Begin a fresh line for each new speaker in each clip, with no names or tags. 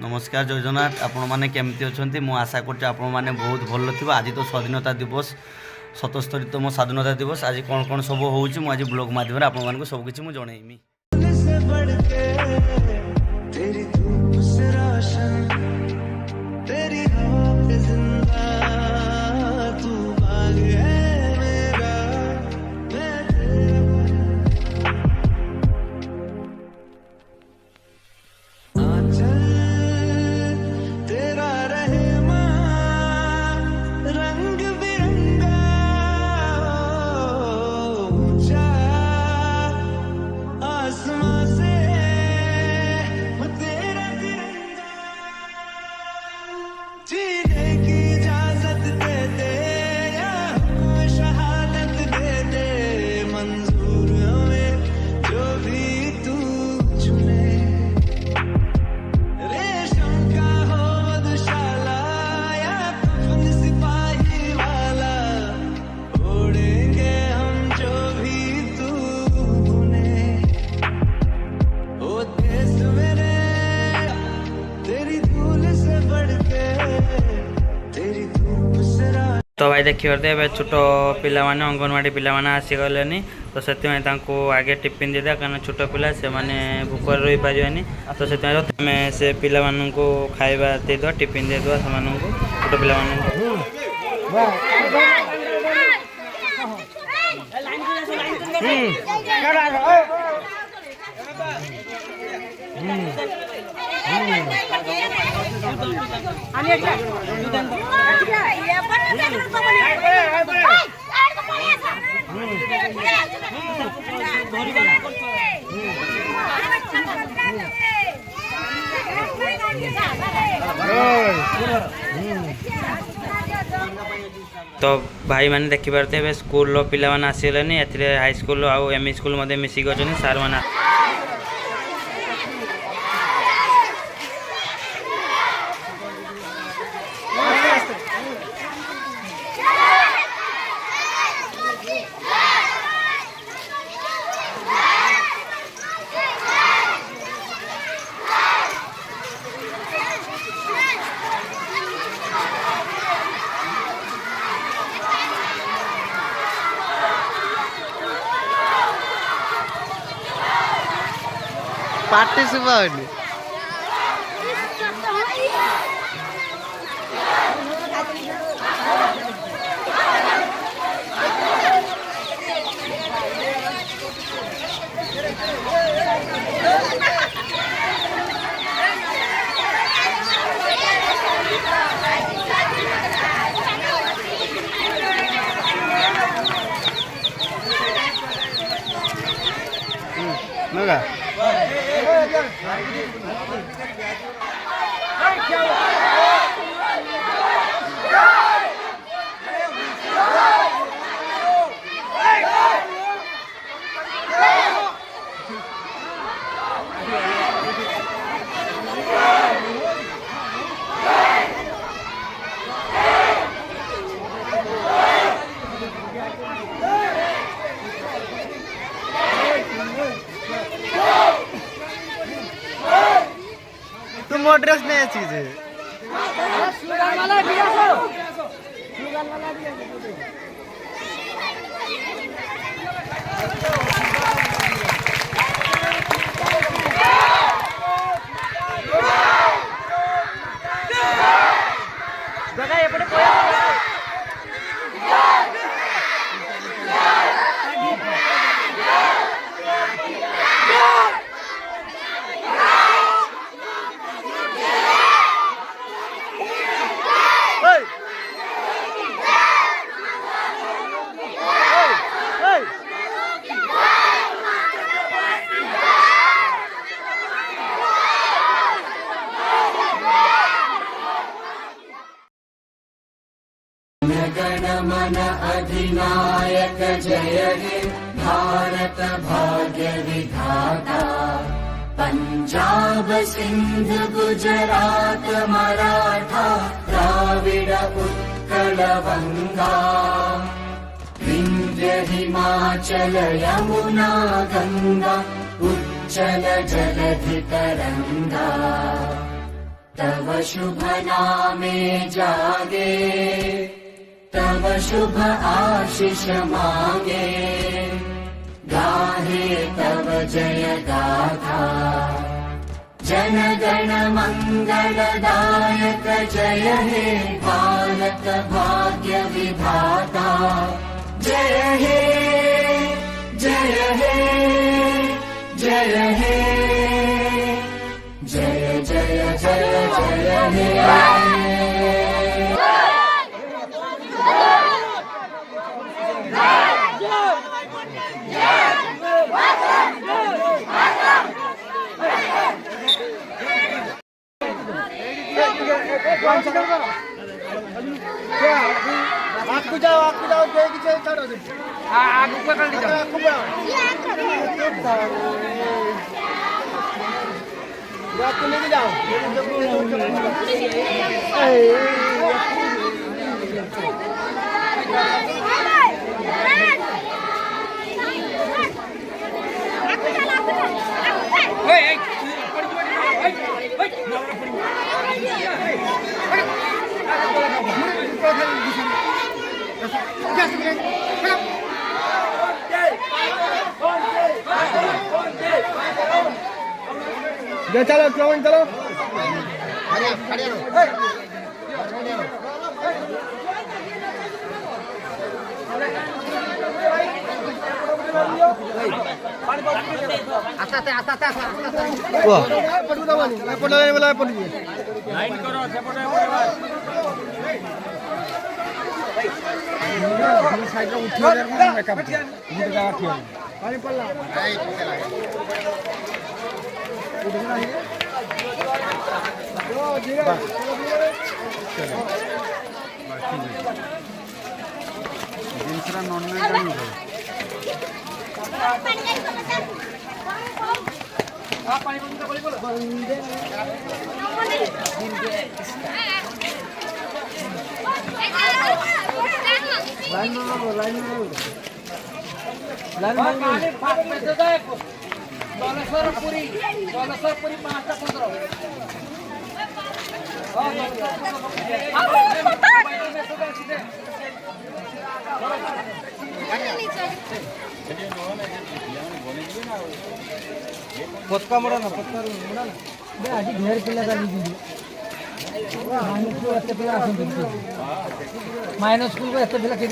नमस्कार जय जगन्नाथ आपण मैंने केमती अच्छा मु आशा कर बहुत भल थी। आज तो स्वाधीनता दिवस 77तम स्वाधीनता दिवस। आज कौन कौन सब हो आज ब्लॉग माध्यम आपण सबकि मुझे जनइमी। तो भाई देखी पारे छोट पिला माने अंगनवाड़ी पिला माने आसीगले तो से आगे टिफिन दे दिया कारण छोट पिला से माने भूख रही पारे तो से से पिला को खाଇବା देदेवा टिफिन देदेवा से छोट पिला तो भाई मैंने देखी पारे स्कूल पिला माने आसीगले हाई स्कूल आउ एमई स्कूल मिसिक अच्छे सार मैंने
पार्टी सुबह नगा तुम वो ड्रेस नहीं चीज है
गणमन अधिनायक जय हे भारत भाग्य विधाता पंजाब सिंध गुजरात मराठा द्राविड उत्कल बंगा विंध्य हिमाचल यमुना गंगा उच्चल जलधि तरंगा तव शुभ नामे जागे तव शुभ आशीष मागे गाहे तव जय गाथा जन गण मंगलदायक जय हे भारत भाग्य विधाता जय हे जय हे जय हे जय जय जय जय हे
आपको जाओ देगी चल छोड़ो आगू पकड़ लीजिए आपको बढ़ाओ आपको लेके जाओ चलो चलो पत्का मोड़ा ना आज ढेर पिला माइनस स्कूल को एत पिला के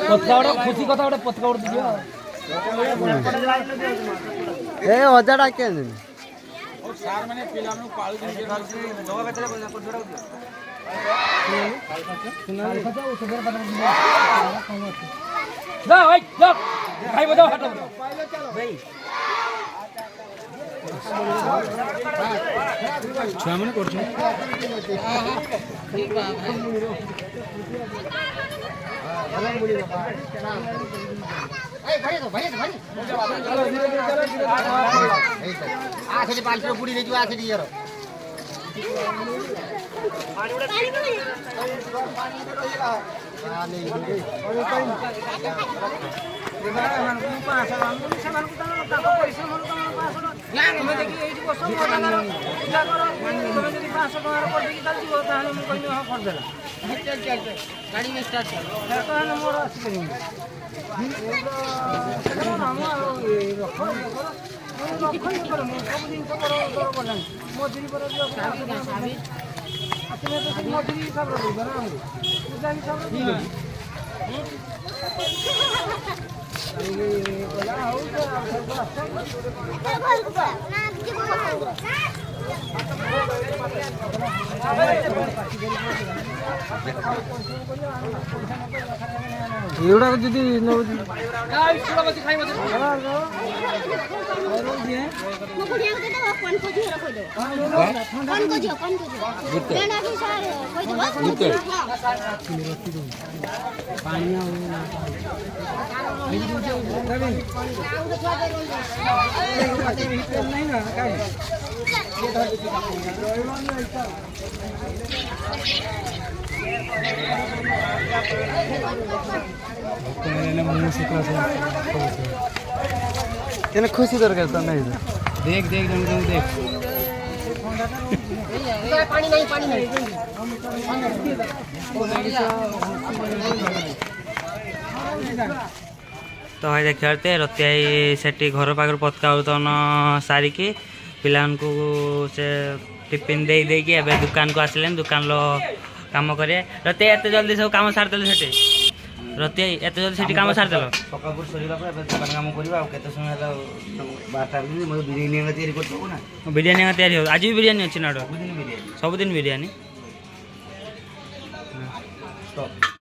पत्का खुशी कथा गोटे पत्का उड़ दियो ए हजारा के सार माने पिला में पाळु दिन दवा बेचले बोला पत्का दियो सुना खचा ओ सदर बना जा भाई जा भाई बताओ हटो भाई छुआ मन करछ ठीक बा ए भाई तो भाई चलो धीरे धीरे चलो आ से 500 पूरी ले जो आ से यार पानी उड़ा पानी नहीं गाड़ी में स्टार्ट एवढा किती खुशी दरकार नहीं देख देख देख पानी नहीं पानी नहीं
तो है देखते रतिया से घर पाखे पतका उतन सारिकी पिला से टिफिन दे देकी एबे दुकान को आसिले दुकान लो काम करे रतिया एत जल्दी सब काम सारदेल से रतिया एत जल्दी से काम सारदेल
सकाळ सरीला दुकान काम करवा केते समय होला 12 मो बिरयानी तैयारी करतो ना
बिरयानी तैयारी हो आज भी बिरयानी अच्छी ना
सबदिन बिरयानी
सबदिन बिरयानी
स्टॉप